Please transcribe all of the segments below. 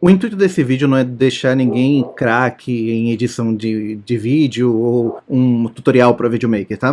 O intuito desse vídeo não é deixar ninguém craque em edição de vídeo ou um tutorial para videomaker, tá?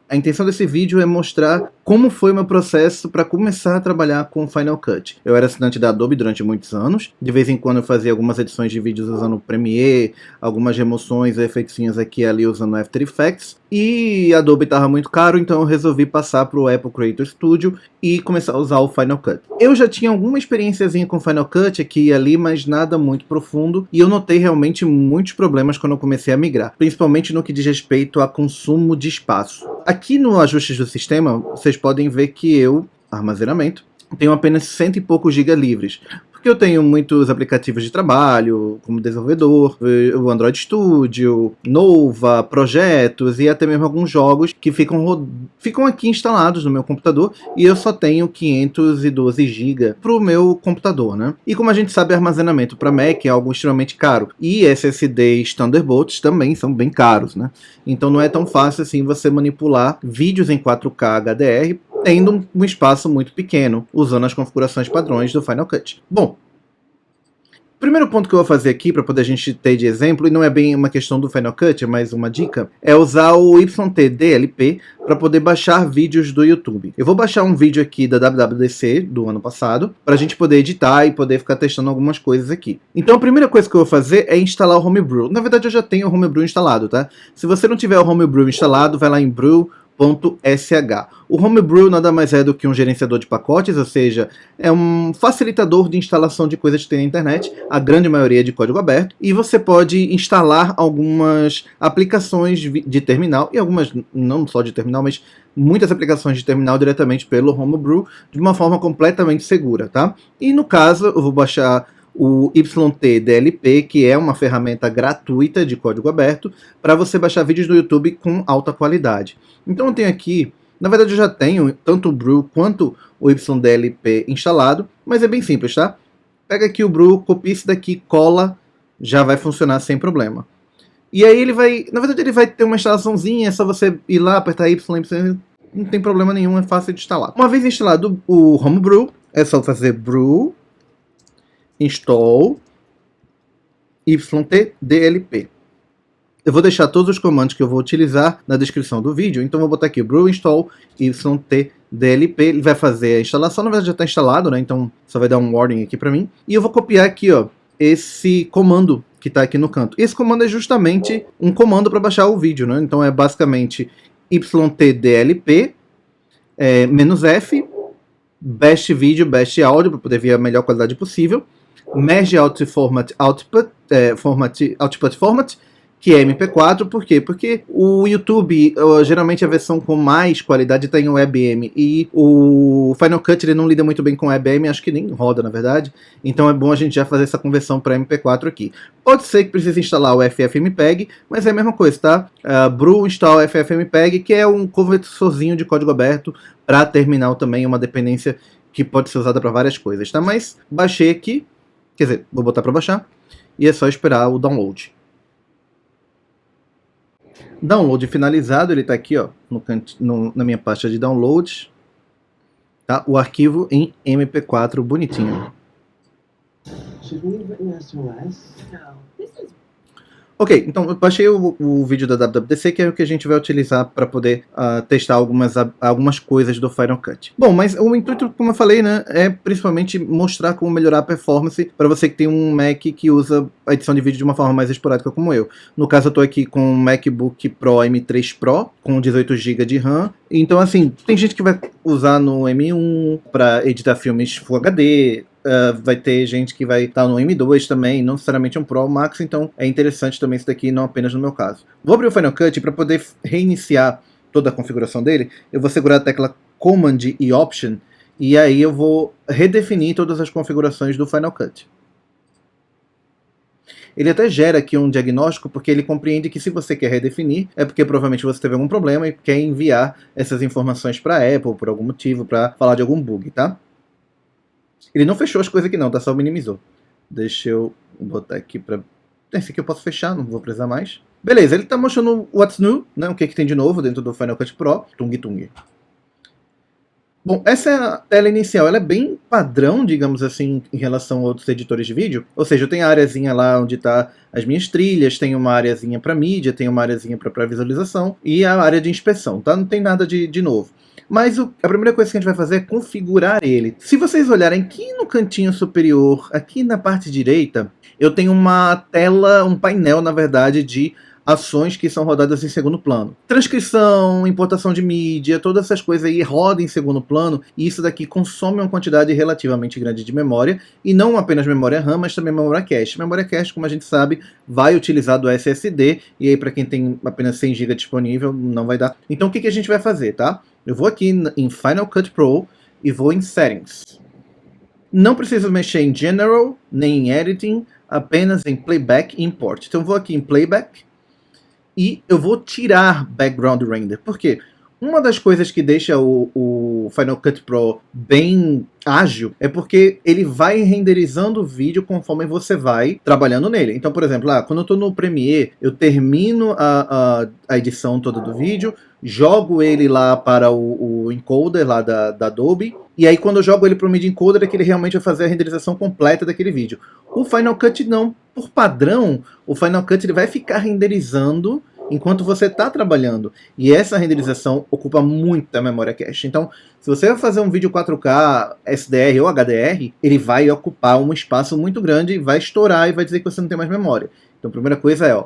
A intenção desse vídeo é mostrar como foi o meu processo para começar a trabalhar com Final Cut. Eu era assinante da Adobe durante muitos anos. De vez em quando eu fazia algumas edições de vídeos usando o Premiere, algumas remoções, efeitinhos aqui e ali usando After Effects. E a Adobe estava muito caro, então eu resolvi passar para o Apple Creator Studio e começar a usar o Final Cut. Eu já tinha alguma experiênciazinha com Final Cut aqui e ali, mas nada muito profundo. E eu notei realmente muitos problemas quando eu comecei a migrar, principalmente no que diz respeito a consumo de espaço. Aqui no ajustes do sistema, vocês podem ver que armazenamento, tenho apenas 100 e poucos GB livres. Porque eu tenho muitos aplicativos de trabalho, como desenvolvedor, o Android Studio, Nova, projetos e até mesmo alguns jogos que ficam aqui instalados no meu computador e eu só tenho 512 GB para o meu computador, né? E como a gente sabe, armazenamento para Mac é algo extremamente caro. E SSDs Thunderbolts também são bem caros, né? Então não é tão fácil assim você manipular vídeos em 4K HDR tendo um espaço muito pequeno, usando as configurações padrões do Final Cut. Bom, o primeiro ponto que eu vou fazer aqui, para poder a gente ter de exemplo, e não é bem uma questão do Final Cut, é mais uma dica, é usar o YT-DLP para poder baixar vídeos do YouTube. Eu vou baixar um vídeo aqui da WWDC do ano passado, para a gente poder editar e poder ficar testando algumas coisas aqui. Então a primeira coisa que eu vou fazer é instalar o Homebrew. Na verdade eu já tenho o Homebrew instalado, tá? Se você não tiver o Homebrew instalado, vai lá em brew.sh. O Homebrew nada mais é do que um gerenciador de pacotes, ou seja, é um facilitador de instalação de coisas que tem na internet, a grande maioria de código aberto, e você pode instalar algumas aplicações de terminal, e algumas não só de terminal, mas muitas aplicações de terminal diretamente pelo Homebrew, de uma forma completamente segura, tá? E no caso, eu vou baixar o YT-DLP, que é uma ferramenta gratuita de código aberto, para você baixar vídeos do YouTube com alta qualidade. Então eu tenho aqui, na verdade eu já tenho tanto o Brew quanto o YDLP instalado, mas é bem simples, tá? Pega aqui o Brew, copia isso daqui, cola, já vai funcionar sem problema. E aí ele vai, na verdade ele vai ter uma instalaçãozinha, é só você ir lá, apertar Y, não tem problema nenhum, é fácil de instalar. Uma vez instalado o Homebrew, é só fazer brew install YT-DLP. Eu vou deixar todos os comandos que eu vou utilizar na descrição do vídeo, então vou botar aqui brew install YT-DLP, ele vai fazer a instalação, na verdade já está instalado, né? Então só vai dar um warning aqui para mim. E eu vou copiar aqui, ó, esse comando que está aqui no canto. Esse comando é justamente um comando para baixar o vídeo, né? Então é basicamente YT-DLP -F best video, best áudio, para poder ver a melhor qualidade possível. Merge Out Format Output, Format, que é MP4, por quê? Porque o YouTube, geralmente a versão com mais qualidade está em WebM, e o Final Cut ele não lida muito bem com WebM, acho que nem roda na verdade, então é bom a gente já fazer essa conversão para MP4 aqui. Pode ser que precise instalar o FFmpeg, mas é a mesma coisa, tá? Brew install FFmpeg, que é um conversorzinho de código aberto para terminal também, uma dependência que pode ser usada para várias coisas, tá? Mas baixei aqui, quer dizer, vou botar para baixar, e é só esperar o download. Download finalizado, ele está aqui, ó, na minha pasta de download, tá? O arquivo em MP4 bonitinho. Ok, então eu baixei o vídeo da WWDC, que é o que a gente vai utilizar para poder testar algumas coisas do Final Cut. Bom, mas o intuito, como eu falei, né, é principalmente mostrar como melhorar a performance para você que tem um Mac que usa a edição de vídeo de uma forma mais esporádica como eu. No caso, eu estou aqui com um MacBook Pro M3 Pro, com 18 GB de RAM. Então, assim, tem gente que vai usar no M1 para editar filmes Full HD, vai ter gente que vai estar no M2 também, não necessariamente um Pro ou Max, então é interessante também isso daqui, não apenas no meu caso. Vou abrir o Final Cut para poder reiniciar toda a configuração dele. Eu vou segurar a tecla Command e Option, e aí eu vou redefinir todas as configurações do Final Cut. Ele até gera aqui um diagnóstico, porque ele compreende que se você quer redefinir, é porque provavelmente você teve algum problema e quer enviar essas informações para a Apple por algum motivo, para falar de algum bug, tá? Ele não fechou as coisas aqui não, tá? Só minimizou. Deixa eu botar aqui pra... Esse aqui eu posso fechar, não vou precisar mais. Beleza, ele tá mostrando o What's New, né? O que tem de novo dentro do Final Cut Pro. Tung Tung. Bom, essa é a tela inicial, ela é bem padrão, digamos assim, em relação a outros editores de vídeo. Ou seja, eu tenho a areazinha lá onde está as minhas trilhas, tenho uma areazinha para mídia, tenho uma areazinha para visualização e a área de inspeção, tá? Não tem nada de novo. Mas a primeira coisa que a gente vai fazer é configurar ele. Se vocês olharem aqui no cantinho superior, aqui na parte direita, eu tenho uma tela, um painel, na verdade, de ações que são rodadas em segundo plano. Transcrição, importação de mídia, todas essas coisas aí rodam em segundo plano, e isso daqui consome uma quantidade relativamente grande de memória, e não apenas memória RAM, mas também memória cache. Memória cache, como a gente sabe, vai utilizar do SSD, e aí para quem tem apenas 100 GB disponível, não vai dar. Então o que a gente vai fazer, tá? Eu vou aqui em Final Cut Pro e vou em Settings. Não preciso mexer em General, nem em Editing, apenas em Playback e Import. Então eu vou aqui em Playback, e eu vou tirar Background Render. Por quê? Uma das coisas que deixa o Final Cut Pro bem ágil é porque ele vai renderizando o vídeo conforme você vai trabalhando nele. Então, por exemplo, quando eu estou no Premiere, eu termino a edição toda do vídeo, jogo ele lá para o encoder lá da Adobe, e aí quando eu jogo ele para o Media Encoder é que ele realmente vai fazer a renderização completa daquele vídeo. O Final Cut não. Por padrão, o Final Cut ele vai ficar renderizando enquanto você está trabalhando. E essa renderização ocupa muita memória cache. Então, se você vai fazer um vídeo 4K, SDR ou HDR, ele vai ocupar um espaço muito grande, e vai estourar e vai dizer que você não tem mais memória. Então, a primeira coisa é,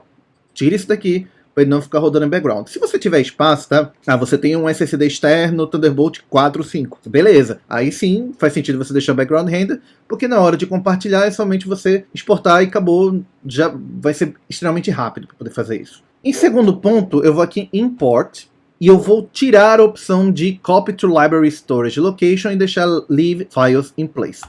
tira isso daqui, para ele não ficar rodando em background. Se você tiver espaço, tá? Você tem um SSD externo Thunderbolt 4, 5. Beleza. Aí sim, faz sentido você deixar o background render, porque na hora de compartilhar é somente você exportar e acabou. Já vai ser extremamente rápido para poder fazer isso. Em segundo ponto, eu vou aqui em Import e eu vou tirar a opção de Copy to Library Storage Location e deixar Leave Files in Place.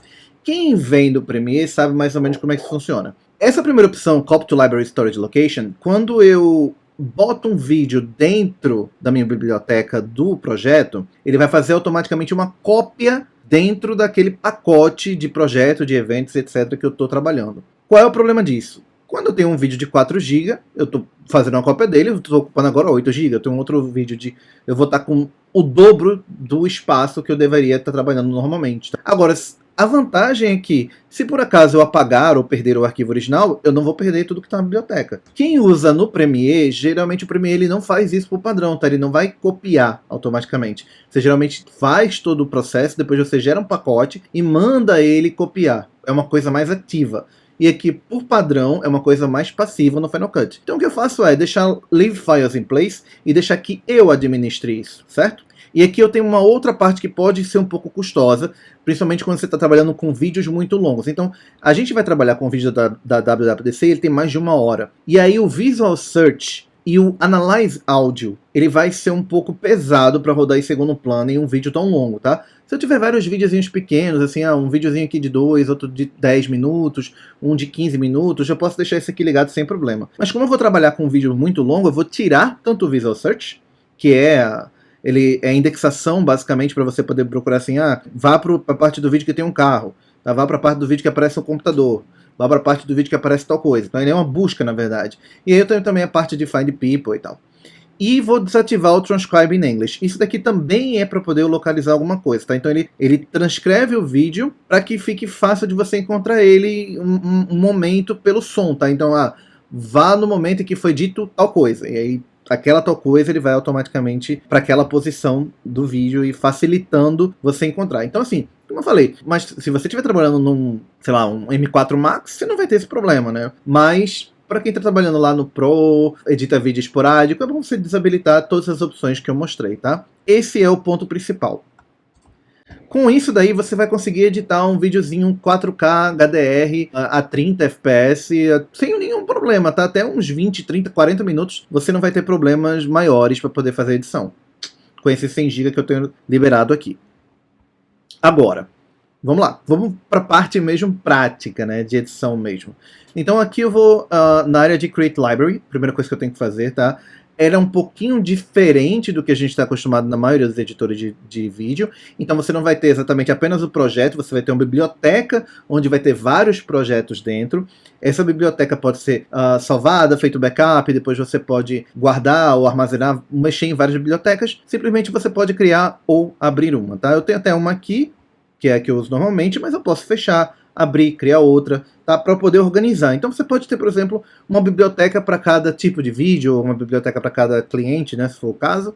Quem vem do Premiere sabe mais ou menos como é que isso funciona. Essa primeira opção, Copy to Library Storage Location, quando eu boto um vídeo dentro da minha biblioteca do projeto, ele vai fazer automaticamente uma cópia dentro daquele pacote de projeto, de eventos, etc. que eu estou trabalhando. Qual é o problema disso? Quando eu tenho um vídeo de 4 GB, eu estou fazendo uma cópia dele, eu estou ocupando agora 8 GB, eu tenho um outro vídeo eu vou estar com o dobro do espaço que eu deveria estar trabalhando normalmente. Agora, a vantagem é que, se por acaso eu apagar ou perder o arquivo original, eu não vou perder tudo que está na biblioteca. Quem usa no Premiere, geralmente o Premiere ele não faz isso por padrão, tá? Ele não vai copiar automaticamente. Você geralmente faz todo o processo, depois você gera um pacote e manda ele copiar. É uma coisa mais ativa. E aqui, por padrão, é uma coisa mais passiva no Final Cut. Então o que eu faço é deixar Leave Files in Place e deixar que eu administre isso, certo? E aqui eu tenho uma outra parte que pode ser um pouco custosa, principalmente quando você está trabalhando com vídeos muito longos. Então, a gente vai trabalhar com o vídeo da WWDC, ele tem mais de 1 hora. E aí o Visual Search e o Analyze Audio, ele vai ser um pouco pesado para rodar em segundo plano em um vídeo tão longo, tá? Se eu tiver vários videozinhos pequenos, assim, um videozinho aqui de 2, outro de 10 minutos, um de 15 minutos, eu posso deixar esse aqui ligado sem problema. Mas como eu vou trabalhar com um vídeo muito longo, eu vou tirar tanto o Visual Search, que ele é a indexação, basicamente, para você poder procurar assim, vá para a parte do vídeo que tem um carro, tá? Vá para a parte do vídeo que aparece um computador, vá para a parte do vídeo que aparece tal coisa. Então ele é uma busca, na verdade. E aí eu tenho também a parte de Find People e tal. E vou desativar o Transcribe in English. Isso daqui também é para poder localizar alguma coisa, tá? Então ele transcreve o vídeo para que fique fácil de você encontrar ele um momento pelo som, tá? Então, vá no momento em que foi dito tal coisa. E aí aquela tal coisa ele vai automaticamente para aquela posição do vídeo e facilitando você encontrar. Então assim, como eu falei, mas se você estiver trabalhando num, sei lá, um M4 Max, você não vai ter esse problema, né? Mas para quem está trabalhando lá no Pro, edita vídeo esporádico, é bom você desabilitar todas as opções que eu mostrei, tá? Esse é o ponto principal. Com isso daí você vai conseguir editar um videozinho 4K HDR a 30 FPS sem nenhum problema, tá? Até uns 20, 30, 40 minutos você não vai ter problemas maiores para poder fazer a edição. Com esses 100 GB que eu tenho liberado aqui. Agora, vamos lá. Vamos para a parte mesmo prática, né? De edição mesmo. Então aqui eu vou na área de Create Library. Primeira coisa que eu tenho que fazer, tá? ela é um pouquinho diferente do que a gente está acostumado na maioria dos editores de vídeo. Então você não vai ter exatamente apenas o projeto, você vai ter uma biblioteca onde vai ter vários projetos dentro. Essa biblioteca pode ser salvada, feito backup, depois você pode guardar ou armazenar, mexer em várias bibliotecas. Simplesmente você pode criar ou abrir uma, tá? Eu tenho até uma aqui, que é a que eu uso normalmente, mas eu posso fechar, abrir, criar outra, tá? Para poder organizar. Então você pode ter, por exemplo, uma biblioteca para cada tipo de vídeo, ou uma biblioteca para cada cliente, né, se for o caso.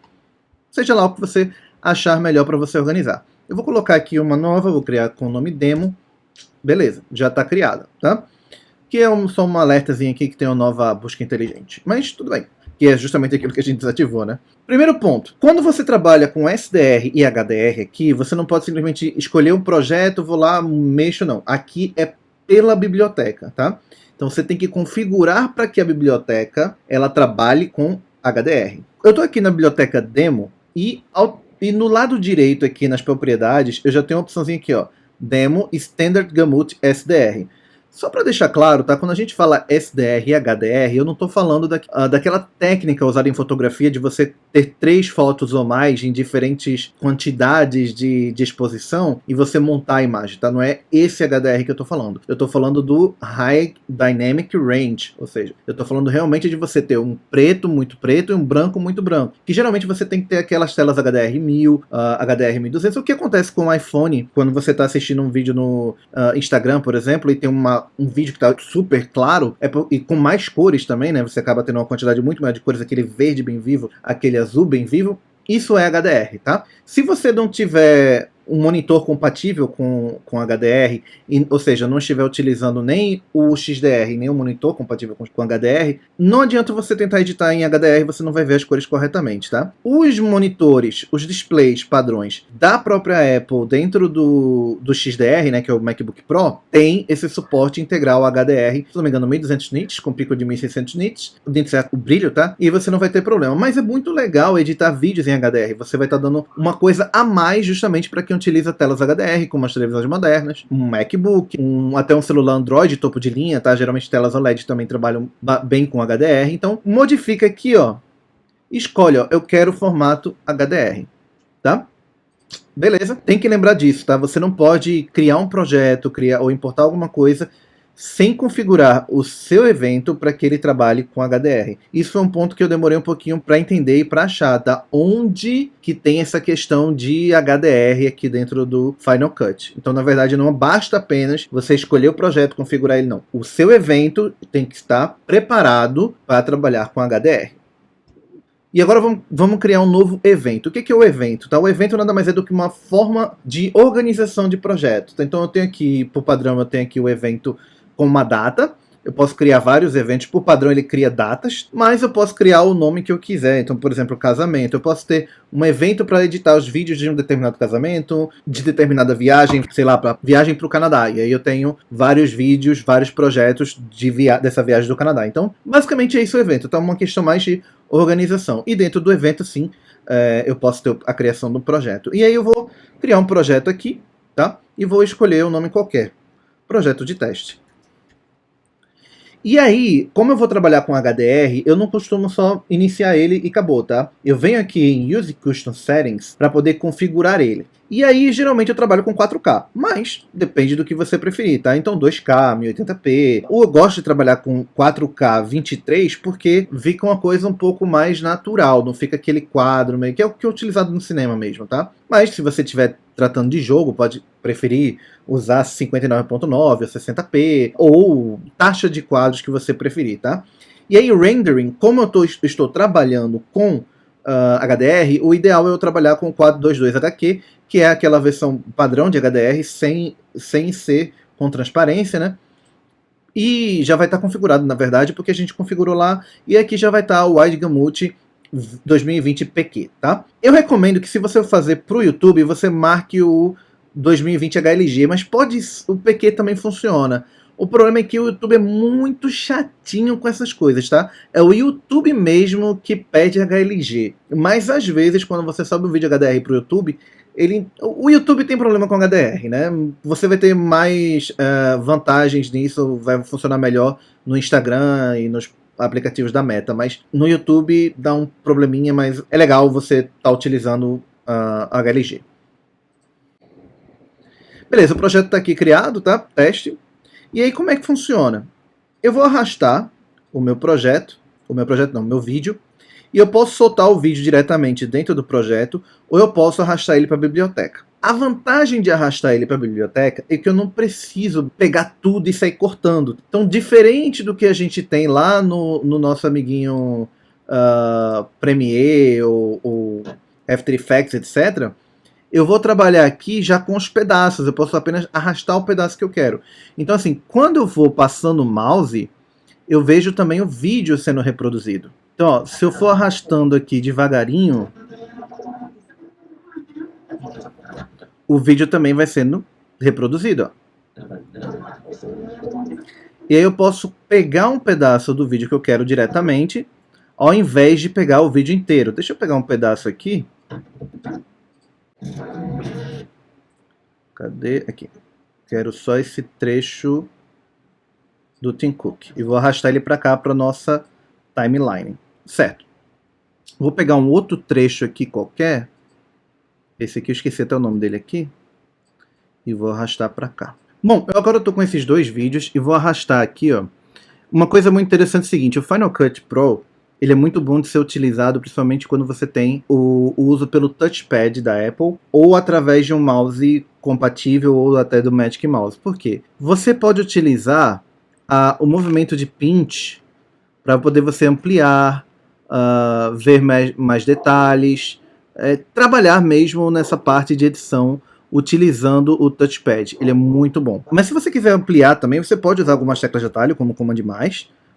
Seja lá o que você achar melhor para você organizar. Eu vou colocar aqui uma nova, vou criar com o nome demo. Beleza, já está criada, tá? Que é só uma alertazinha aqui que tem uma nova busca inteligente. Mas tudo bem, que é justamente aquilo que a gente desativou, né? Primeiro ponto, quando você trabalha com SDR e HDR aqui, você não pode simplesmente escolher um projeto, vou lá, mexo, não. Aqui é pela biblioteca, tá? Então você tem que configurar para que a biblioteca ela trabalhe com HDR. Eu estou aqui na biblioteca demo e no lado direito aqui nas propriedades eu já tenho uma opçãozinha aqui, ó, Demo Standard Gamut SDR. Só para deixar claro, tá? Quando a gente fala SDR e HDR, eu não estou falando daquela técnica usada em fotografia de você ter 3 fotos ou mais em diferentes quantidades de exposição e você montar a imagem, tá? Não é esse HDR que eu estou falando. Eu estou falando do High Dynamic Range, ou seja, eu estou falando realmente de você ter um preto muito preto e um branco muito branco, que geralmente você tem que ter aquelas telas HDR 1000, HDR 1200. O que acontece com o iPhone quando você está assistindo um vídeo no Instagram, por exemplo, e tem um vídeo que está super claro, e com mais cores também, né? Você acaba tendo uma quantidade muito maior de cores, aquele verde bem vivo, aquele azul bem vivo. Isso é HDR, tá? Se você não tiver um monitor compatível com HDR, ou seja, não estiver utilizando nem o XDR, nem o monitor compatível com HDR, não adianta você tentar editar em HDR, você não vai ver as cores corretamente, tá? Os monitores, os displays padrões da própria Apple dentro do XDR, né, que é o MacBook Pro, tem esse suporte integral HDR, se não me engano, 1200 nits, com pico de 1600 nits, dentro certo o brilho, tá? E você não vai ter problema. Mas é muito legal editar vídeos em HDR, você vai estar dando uma coisa a mais justamente para quem utiliza telas HDR, como as televisões modernas, um MacBook, até um celular Android topo de linha, tá? Geralmente telas OLED também trabalham bem com HDR, então modifica aqui, ó, escolhe, ó, eu quero o formato HDR, tá? Beleza, tem que lembrar disso, tá? Você não pode criar um projeto, ou importar alguma coisa sem configurar o seu evento para que ele trabalhe com HDR. Isso é um ponto que eu demorei um pouquinho para entender e para achar, tá? Onde que tem essa questão de HDR aqui dentro do Final Cut. Então, na verdade, não basta apenas você escolher o projeto, configurar ele, não. O seu evento tem que estar preparado para trabalhar com HDR. E agora vamos criar um novo evento. O que é o evento? Tá? O evento nada mais é do que uma forma de organização de projeto. Então eu tenho aqui, por padrão, eu tenho aqui o evento com uma data. Eu posso criar vários eventos, por padrão ele cria datas, mas eu posso criar o nome que eu quiser. Então, por exemplo, casamento. Eu posso ter um evento para editar os vídeos de um determinado casamento, de determinada viagem, sei lá, para viagem para o Canadá. E aí eu tenho vários vídeos, vários projetos dessa viagem do Canadá. Então, basicamente é isso o evento. Então, é uma questão mais de organização. E dentro do evento, sim, eu posso ter a criação do projeto. E aí eu vou criar um projeto aqui, tá? E vou escolher um nome qualquer. Projeto de teste. E aí, como eu vou trabalhar com HDR, eu não costumo só iniciar ele e acabou, tá? Eu venho aqui em Use Custom Settings para poder configurar ele. E aí, geralmente eu trabalho com 4K, mas depende do que você preferir, tá? Então 2K, 1080p, ou eu gosto de trabalhar com 4K 23 porque fica uma coisa um pouco mais natural, não fica aquele quadro meio que é o que é utilizado no cinema mesmo, tá? Mas se você estiver tratando de jogo, pode preferir usar 59.9 ou 60p, ou taxa de quadros que você preferir, tá? E aí o rendering, como eu estou trabalhando com HDR, o ideal é eu trabalhar com o quadro 22HQ, que é aquela versão padrão de HDR sem ser com transparência, né? E já vai estar configurado, na verdade, porque a gente configurou lá, e aqui já vai estar o Wide Gamut 2020 PQ, tá? Eu recomendo que se você for fazer para o YouTube, você marque o 2020 HLG, mas o PQ também funciona. O problema é que o YouTube é muito chatinho com essas coisas, tá? É o YouTube mesmo que pede HLG. Mas às vezes, quando você sobe um vídeo HDR pro YouTube, o YouTube tem problema com HDR, né? Você vai ter mais vantagens nisso, vai funcionar melhor no Instagram e nos aplicativos da Meta, mas no YouTube dá um probleminha, mas é legal você estar utilizando HLG. Beleza, o projeto está aqui criado, tá? Teste. E aí como é que funciona? Eu vou arrastar o meu vídeo, e eu posso soltar o vídeo diretamente dentro do projeto, ou eu posso arrastar ele para a biblioteca. A vantagem de arrastar ele para a biblioteca é que eu não preciso pegar tudo e sair cortando. Então, diferente do que a gente tem lá no nosso amiguinho Premiere ou After Effects, etc., eu vou trabalhar aqui já com os pedaços. Eu posso apenas arrastar o pedaço que eu quero. Então, assim, quando eu vou passando o mouse, eu vejo também o vídeo sendo reproduzido. Então, ó, se eu for arrastando aqui devagarinho, o vídeo também vai sendo reproduzido. Ó. E aí eu posso pegar um pedaço do vídeo que eu quero diretamente, ao invés de pegar o vídeo inteiro. Deixa eu pegar um pedaço aqui. Cadê? Aqui. Quero só esse trecho do Tim Cook. E vou arrastar ele para cá, para nossa timeline. Certo. Vou pegar um outro trecho aqui qualquer. Esse aqui eu esqueci até o nome dele aqui. E vou arrastar para cá. Bom, agora eu estou com esses dois vídeos e vou arrastar aqui, ó. Uma coisa muito interessante é o seguinte, o Final Cut Pro, ele é muito bom de ser utilizado, principalmente quando você tem o uso pelo touchpad da Apple, ou através de um mouse compatível, ou até do Magic Mouse. Por quê? Você pode utilizar o movimento de pinch para poder você ampliar, ver mais detalhes, trabalhar mesmo nessa parte de edição utilizando o touchpad. Ele é muito bom. Mas se você quiser ampliar também, você pode usar algumas teclas de atalho, como Command+,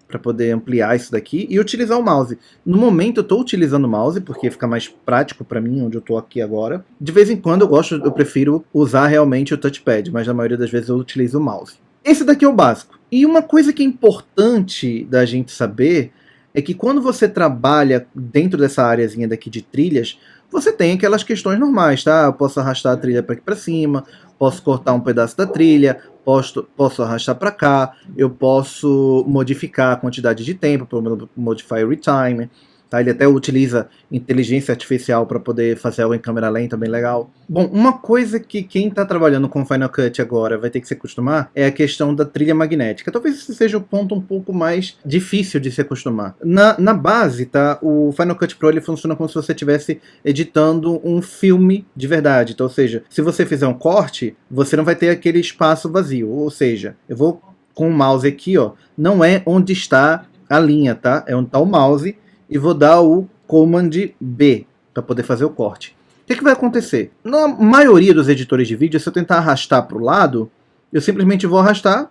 para poder ampliar isso daqui e utilizar o mouse. No momento eu estou utilizando o mouse, porque fica mais prático para mim, onde eu estou aqui agora. De vez em quando eu prefiro usar realmente o touchpad, mas na maioria das vezes eu utilizo o mouse. Esse daqui é o básico. E uma coisa que é importante da gente saber é que quando você trabalha dentro dessa areazinha daqui de trilhas, você tem aquelas questões normais, tá? Eu posso arrastar a trilha para aqui para cima, posso cortar um pedaço da trilha, posso arrastar para cá, eu posso modificar a quantidade de tempo, pelo Modify Retime, tá? Ele até utiliza inteligência artificial para poder fazer algo em câmera lenta, bem legal. Bom, uma coisa que quem está trabalhando com Final Cut agora vai ter que se acostumar é a questão da trilha magnética. Talvez esse seja o ponto um pouco mais difícil de se acostumar. Na base, tá? O Final Cut Pro ele funciona como se você estivesse editando um filme de verdade. Então, ou seja, se você fizer um corte, você não vai ter aquele espaço vazio. Ou seja, eu vou com o mouse aqui, ó, não é onde está a linha, tá? É onde está o mouse. E vou dar o Command B para poder fazer o corte. O que vai acontecer? Na maioria dos editores de vídeo, se eu tentar arrastar para o lado, eu simplesmente vou arrastar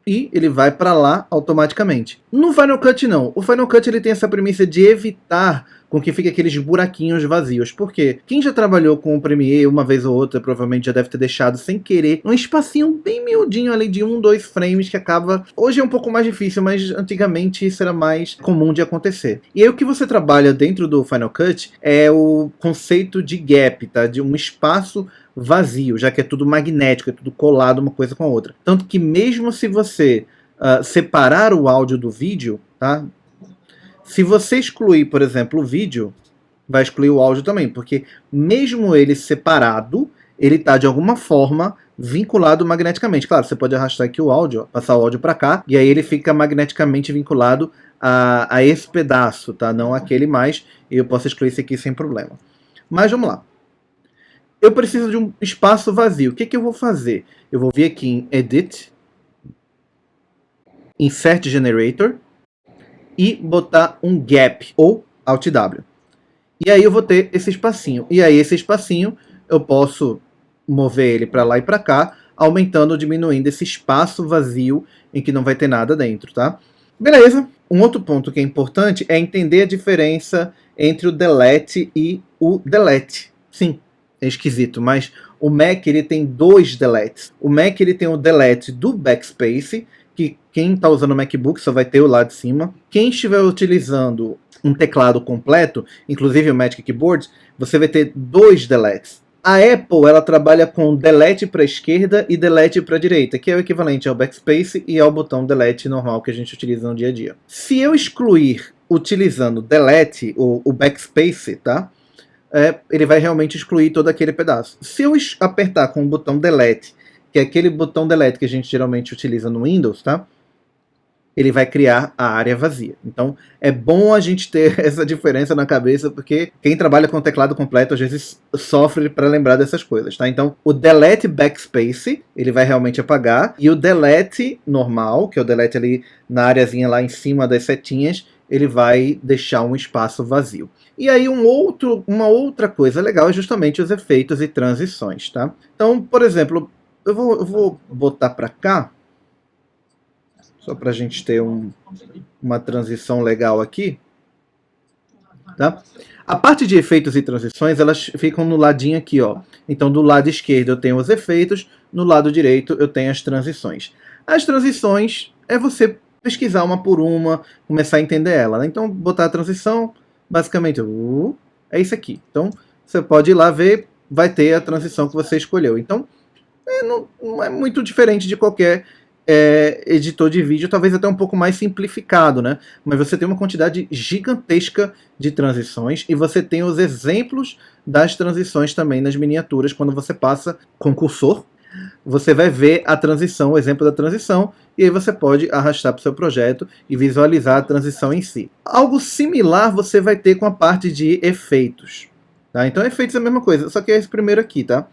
e ele vai para lá automaticamente. No Final Cut não. O Final Cut ele tem essa premissa de evitar com que fique aqueles buraquinhos vazios. Por quê? Quem já trabalhou com o Premiere uma vez ou outra, provavelmente já deve ter deixado sem querer um espacinho bem miudinho ali de 1, 2 frames que acaba... Hoje é um pouco mais difícil, mas antigamente isso era mais comum de acontecer. E aí o que você trabalha dentro do Final Cut é o conceito de gap, tá? De um espaço vazio, já que é tudo magnético, é tudo colado uma coisa com a outra. Tanto que mesmo se você separar o áudio do vídeo, tá? Se você excluir, por exemplo, o vídeo, vai excluir o áudio também, porque mesmo ele separado, ele está de alguma forma vinculado magneticamente. Claro, você pode arrastar aqui o áudio, ó, passar o áudio para cá, e aí ele fica magneticamente vinculado a esse pedaço, tá? Não aquele mais, e eu posso excluir esse aqui sem problema. Mas vamos lá. Eu preciso de um espaço vazio. O que eu vou fazer? Eu vou vir aqui em Edit, Insert Generator, e botar um gap, ou Alt W. E aí eu vou ter esse espacinho. E aí esse espacinho eu posso mover ele para lá e para cá, aumentando ou diminuindo esse espaço vazio em que não vai ter nada dentro, tá? Beleza. Um outro ponto que é importante é entender a diferença entre o delete e o delete. Sim, é esquisito, mas o Mac ele tem dois deletes. O Mac ele tem o delete do backspace, que quem está usando o MacBook só vai ter o lá de cima. Quem estiver utilizando um teclado completo, inclusive o Magic Keyboard, você vai ter dois deletes. A Apple, ela trabalha com delete para a esquerda e delete para a direita, que é o equivalente ao backspace e ao botão delete normal que a gente utiliza no dia a dia. Se eu excluir utilizando delete, o backspace, tá? Ele vai realmente excluir todo aquele pedaço. Se eu apertar com o botão delete, que é aquele botão delete que a gente geralmente utiliza no Windows, tá? Ele vai criar a área vazia. Então, é bom a gente ter essa diferença na cabeça, porque quem trabalha com teclado completo às vezes sofre para lembrar dessas coisas, tá? Então, o delete backspace, ele vai realmente apagar, e o delete normal, que é o delete ali na areazinha lá em cima das setinhas, ele vai deixar um espaço vazio. E aí uma outra coisa legal é justamente os efeitos e transições, tá? Então, por exemplo, eu vou botar para cá, só para a gente ter uma transição legal aqui, tá? A parte de efeitos e transições, elas ficam no ladinho aqui, ó. Então, do lado esquerdo eu tenho os efeitos, no lado direito eu tenho as transições. As transições é você pesquisar uma por uma, começar a entender ela, né? Então, botar a transição, basicamente, é isso aqui. Então, você pode ir lá ver, vai ter a transição que você escolheu. Então, não é muito diferente de qualquer editor de vídeo, talvez até um pouco mais simplificado, né? Mas você tem uma quantidade gigantesca de transições e você tem os exemplos das transições também nas miniaturas. Quando você passa com o cursor, você vai ver a transição, o exemplo da transição, e aí você pode arrastar para o seu projeto e visualizar a transição em si. Algo similar você vai ter com a parte de efeitos. Tá? Então, efeitos é a mesma coisa, só que é esse primeiro aqui, tá?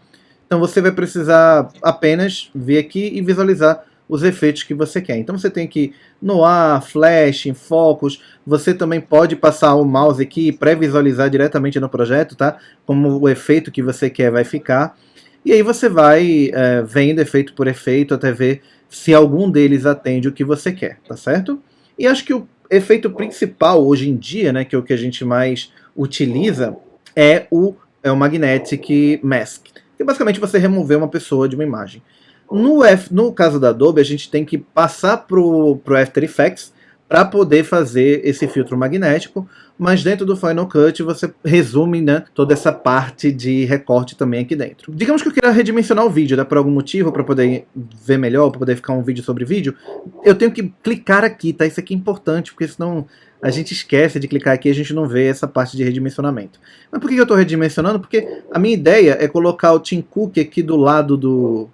Então você vai precisar apenas vir aqui e visualizar os efeitos que você quer. Então você tem aqui Noir, Flash, Focus. Você também pode passar o mouse aqui e pré-visualizar diretamente no projeto, tá? Como o efeito que você quer vai ficar. E aí você vai vendo efeito por efeito até ver se algum deles atende o que você quer, tá certo? E acho que o efeito principal hoje em dia, né, que é o que a gente mais utiliza, é o Magnetic Mask. Que basicamente você remover uma pessoa de uma imagem. No caso da Adobe, a gente tem que passar pro After Effects para poder fazer esse filtro magnético, mas dentro do Final Cut você resume, né, toda essa parte de recorte também aqui dentro. Digamos que eu queira redimensionar o vídeo, né, por algum motivo, para poder ver melhor, para poder ficar um vídeo sobre vídeo, eu tenho que clicar aqui, tá? Isso aqui é importante, porque senão a gente esquece de clicar aqui e a gente não vê essa parte de redimensionamento. Mas por que eu estou redimensionando? Porque a minha ideia é colocar o Tim Cook aqui do lado do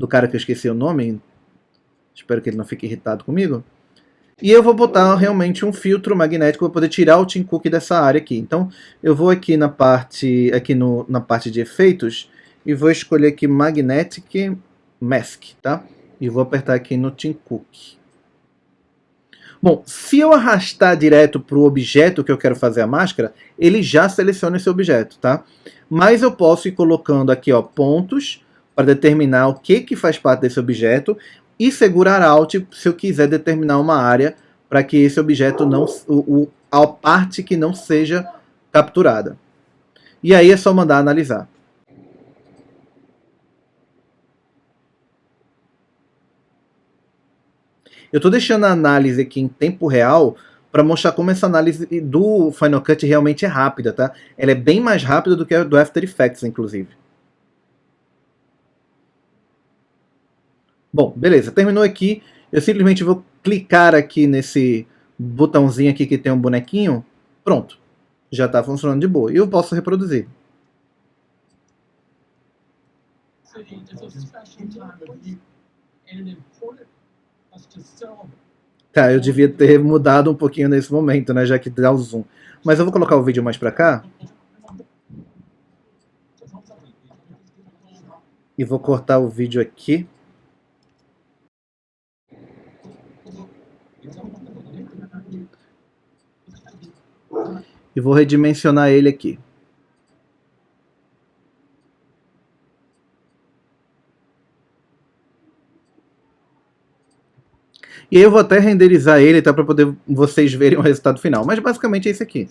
cara que eu esqueci o nome. Espero que ele não fique irritado comigo. E eu vou botar realmente um filtro magnético para poder tirar o Tim Cook dessa área aqui. Então eu vou aqui na parte de efeitos e vou escolher aqui Magnetic Mask, tá? E vou apertar aqui no Tim Cook. Bom, se eu arrastar direto para o objeto que eu quero fazer a máscara, ele já seleciona esse objeto, tá? Mas eu posso ir colocando aqui, ó, pontos para determinar o que faz parte desse objeto e segurar Alt se eu quiser determinar uma área para que esse objeto não, a parte que não seja capturada. E aí é só mandar analisar. Eu estou deixando a análise aqui em tempo real para mostrar como essa análise do Final Cut realmente é rápida, tá? Ela é bem mais rápida do que a do After Effects, inclusive. Bom, beleza, terminou aqui. Eu simplesmente vou clicar aqui nesse botãozinho aqui que tem um bonequinho. Pronto, já está funcionando de boa. E eu posso reproduzir. Tá, eu devia ter mudado um pouquinho nesse momento, né, já que dá o zoom. Mas eu vou colocar o vídeo mais para cá. E vou cortar o vídeo aqui. E vou redimensionar ele aqui. E aí eu vou até renderizar ele, tá, para poder vocês verem o resultado final. Mas basicamente é isso aqui.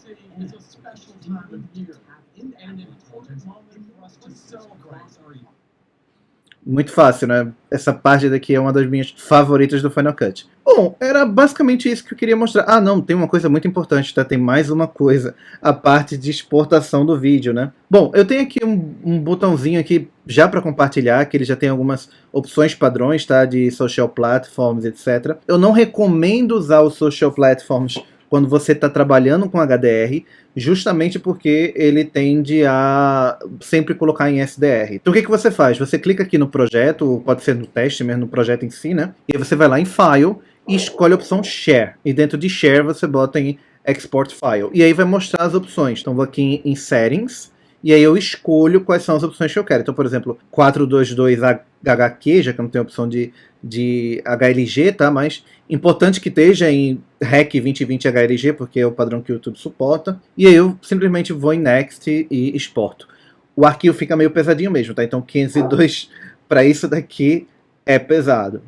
Muito fácil, né? Essa parte daqui é uma das minhas favoritas do Final Cut. Bom, era basicamente isso que eu queria mostrar. Ah, não, tem uma coisa muito importante, tá? Tem mais uma coisa. A parte de exportação do vídeo, né? Bom, eu tenho aqui um botãozinho aqui já para compartilhar, que ele já tem algumas opções padrões, tá? De social platforms, etc. Eu não recomendo usar os social platforms quando você está trabalhando com HDR, justamente porque ele tende a sempre colocar em SDR. Então o que você faz? Você clica aqui no projeto, pode ser no teste mesmo, no projeto em si, né? E aí você vai lá em File e escolhe a opção Share. E dentro de Share você bota em Export File. E aí vai mostrar as opções. Então vou aqui em Settings, e aí eu escolho quais são as opções que eu quero. Então, por exemplo, 422 HQ, já que eu não tenho opção de HLG, tá? Mas importante que esteja em REC 2020 HLG, porque é o padrão que o YouTube suporta. E aí eu simplesmente vou em Next e exporto. O arquivo fica meio pesadinho mesmo, tá? Então 502 para isso daqui é pesado.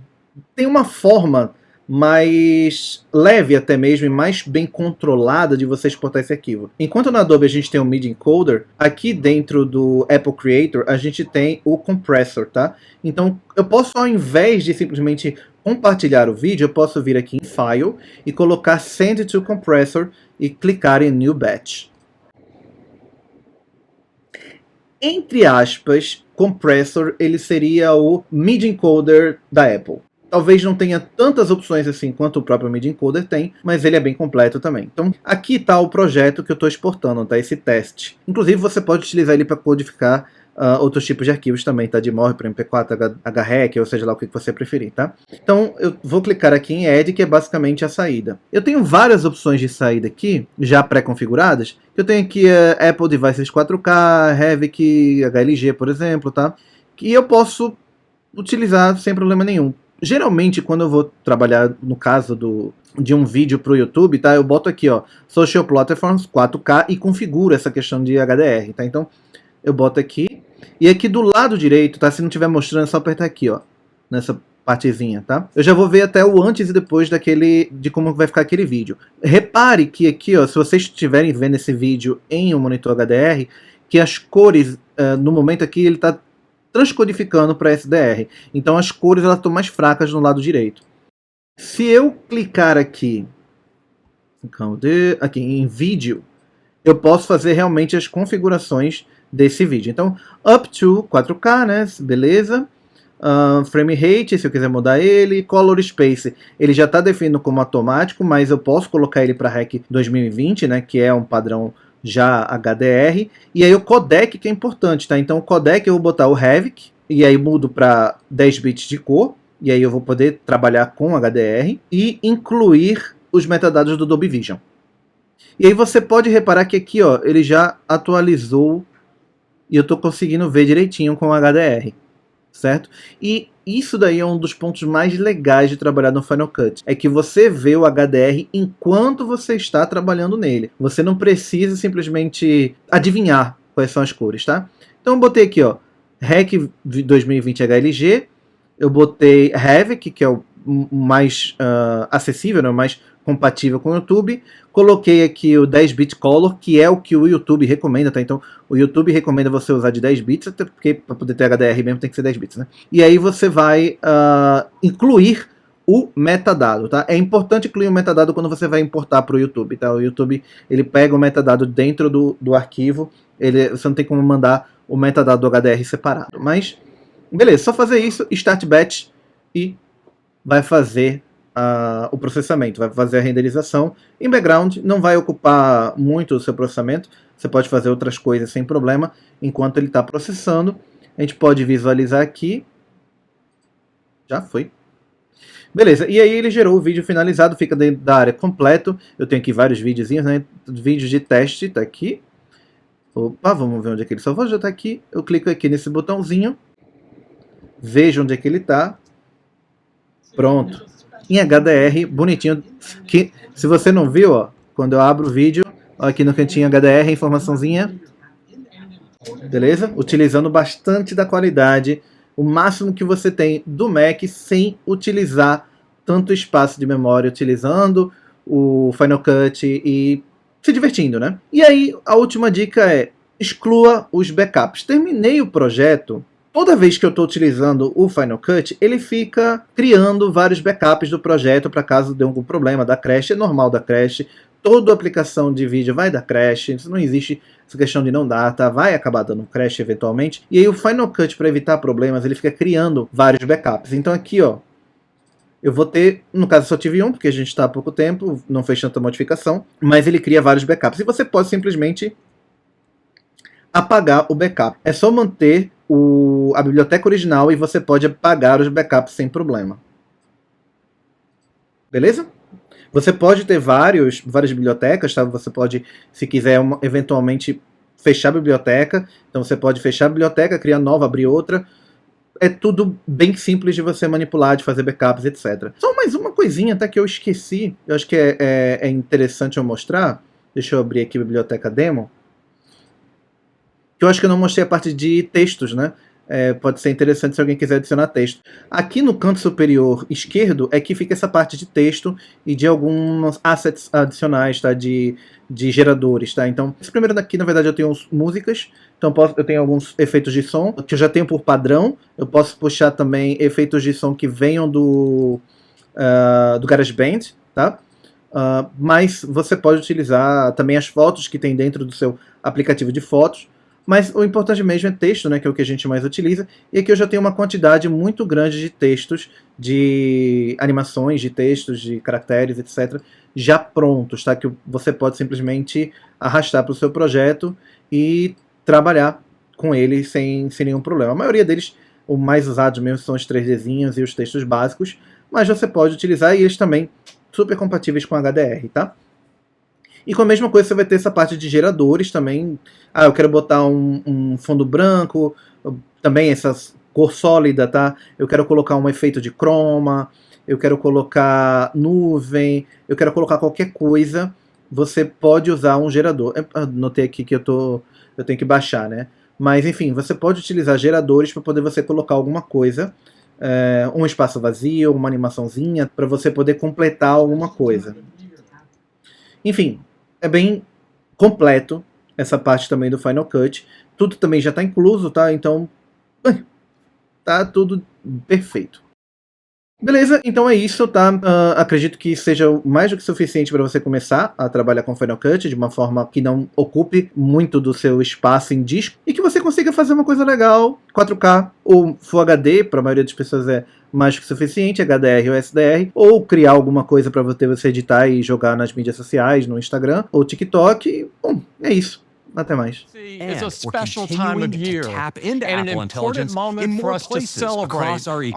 Tem uma forma mais leve até mesmo e mais bem controlada de você exportar esse arquivo. Enquanto na Adobe a gente tem o Media Encoder, aqui dentro do Apple Creator a gente tem o Compressor, tá? Então eu posso, ao invés de simplesmente compartilhar o vídeo, eu posso vir aqui em File e colocar Send to Compressor e clicar em New Batch. Entre aspas, Compressor ele seria o Media Encoder da Apple. Talvez não tenha tantas opções assim quanto o próprio Media Encoder tem, mas ele é bem completo também. Então, aqui está o projeto que eu estou exportando, tá? Esse teste. Inclusive, você pode utilizar ele para codificar outros tipos de arquivos também, tá? De MOV para MP4, HREC, ou seja lá o que você preferir, tá? Então, eu vou clicar aqui em Add, que é basicamente a saída. Eu tenho várias opções de saída aqui, já pré-configuradas. Eu tenho aqui Apple Devices 4K, Havik, HLG, por exemplo, tá? Que eu posso utilizar sem problema nenhum. Geralmente, quando eu vou trabalhar, no caso de um vídeo para o YouTube, tá? Eu boto aqui, ó, Social Platforms 4K e configuro essa questão de HDR, tá? Então, eu boto aqui. E aqui do lado direito, tá? Se não estiver mostrando, é só apertar aqui, ó, nessa partezinha, tá? Eu já vou ver até o antes e depois de como vai ficar aquele vídeo. Repare que aqui, ó, se vocês estiverem vendo esse vídeo em um monitor HDR, que as cores, no momento aqui, ele está transcodificando para SDR. Então as cores elas estão mais fracas no lado direito. Se eu clicar aqui em vídeo, eu posso fazer realmente as configurações desse vídeo. Então, up to 4K, né? Beleza. Frame rate, se eu quiser mudar ele. Color space, ele já está definido como automático, mas eu posso colocar ele para REC 2020, né? Que é um padrão já HDR, e aí o codec que é importante, tá? Então o codec eu vou botar o Havik, e aí mudo para 10 bits de cor, e aí eu vou poder trabalhar com HDR, e incluir os metadados do Dolby Vision. E aí você pode reparar que aqui, ó, ele já atualizou, e eu estou conseguindo ver direitinho com o HDR, certo? E isso daí é um dos pontos mais legais de trabalhar no Final Cut. É que você vê o HDR enquanto você está trabalhando nele. Você não precisa simplesmente adivinhar quais são as cores, tá? Então eu botei aqui, ó, REC 2020 HLG. Eu botei Havik, que é o mais acessível, né, o mais compatível com o YouTube. Coloquei aqui o 10-bit color, que é o que o YouTube recomenda, tá? Então o YouTube recomenda você usar de 10 bits, até porque para poder ter HDR mesmo tem que ser 10 bits, né? E aí você vai incluir o metadado, tá? É importante incluir o metadado quando você vai importar para o YouTube, tá? O YouTube, ele pega o metadado dentro do arquivo, você não tem como mandar o metadado do HDR separado, mas beleza, só fazer isso, Start Batch, e vai fazer o processamento, vai fazer a renderização. Em background não vai ocupar muito o seu processamento, você pode fazer outras coisas sem problema enquanto ele está processando. A gente pode visualizar aqui, já foi. Beleza, e aí ele gerou o vídeo finalizado, fica dentro da área completo. Eu tenho aqui vários videozinhos, né? Vídeos de teste, tá aqui. Opa, vamos ver onde é que ele salvou, já tá aqui. Eu clico aqui nesse botãozinho, vejo onde é que ele tá. Pronto. Em HDR, bonitinho. Que, se você não viu, ó, quando eu abro o vídeo, ó, aqui no cantinho HDR, informaçãozinha. Beleza? Utilizando bastante da qualidade, o máximo que você tem do Mac, sem utilizar tanto espaço de memória, utilizando o Final Cut e se divertindo, né? E aí, a última dica é: exclua os backups. Terminei o projeto, toda vez que eu estou utilizando o Final Cut, ele fica criando vários backups do projeto para caso dê algum problema, da crash, é normal da crash, toda aplicação de vídeo vai dar crash, isso não existe essa questão de não dar, tá? Vai acabar dando crash eventualmente, e aí o Final Cut, para evitar problemas, ele fica criando vários backups. Então aqui, ó, eu vou ter, no caso só tive um, porque a gente está há pouco tempo, não fez tanta modificação, mas ele cria vários backups, e você pode simplesmente apagar o backup. É só manter a biblioteca original e você pode apagar os backups sem problema. Beleza? Você pode ter várias bibliotecas, tá? Você pode, se quiser, eventualmente fechar a biblioteca. Então você pode fechar a biblioteca, criar nova, abrir outra. É tudo bem simples de você manipular, de fazer backups, etc. Só mais uma coisinha até que eu esqueci. Eu acho que é interessante eu mostrar. Deixa eu abrir aqui a biblioteca demo. Eu acho que eu não mostrei a parte de textos, né? Pode ser interessante se alguém quiser adicionar texto. Aqui no canto superior esquerdo é que fica essa parte de texto e de alguns assets adicionais, tá? De geradores, tá? Então, esse primeiro daqui, na verdade, eu tenho músicas. Então, eu tenho alguns efeitos de som que eu já tenho por padrão. Eu posso puxar também efeitos de som que venham do GarageBand, tá? Mas você pode utilizar também as fotos que tem dentro do seu aplicativo de fotos. Mas o importante mesmo é texto, né, que é o que a gente mais utiliza. E aqui eu já tenho uma quantidade muito grande de textos, de animações, de textos, de caracteres, etc. já prontos, tá? Que você pode simplesmente arrastar para o seu projeto e trabalhar com ele sem nenhum problema. A maioria deles, o mais usados mesmo, são os 3Dzinhos e os textos básicos. Mas você pode utilizar e eles também super compatíveis com HDR, tá? E com a mesma coisa você vai ter essa parte de geradores também. Eu quero botar um fundo branco, também essa cor sólida, tá? Eu quero colocar um efeito de chroma, eu quero colocar nuvem, eu quero colocar qualquer coisa. Você pode usar um gerador. Eu notei aqui que eu tenho que baixar, né? Mas enfim, você pode utilizar geradores para poder você colocar alguma coisa. Um espaço vazio, uma animaçãozinha, para você poder completar alguma coisa. Enfim, é bem completo essa parte também do Final Cut. Tudo também já está incluso, tá? Então, tá tudo perfeito. Beleza, então é isso, tá? Acredito que seja mais do que suficiente para você começar a trabalhar com Final Cut de uma forma que não ocupe muito do seu espaço em disco e que você consiga fazer uma coisa legal, 4K ou Full HD, para a maioria das pessoas é mais do que suficiente, HDR ou SDR, ou criar alguma coisa para você editar e jogar nas mídias sociais, no Instagram ou TikTok. Bom, é isso. Até mais. It's a special time of year and an important moment for us to celebrate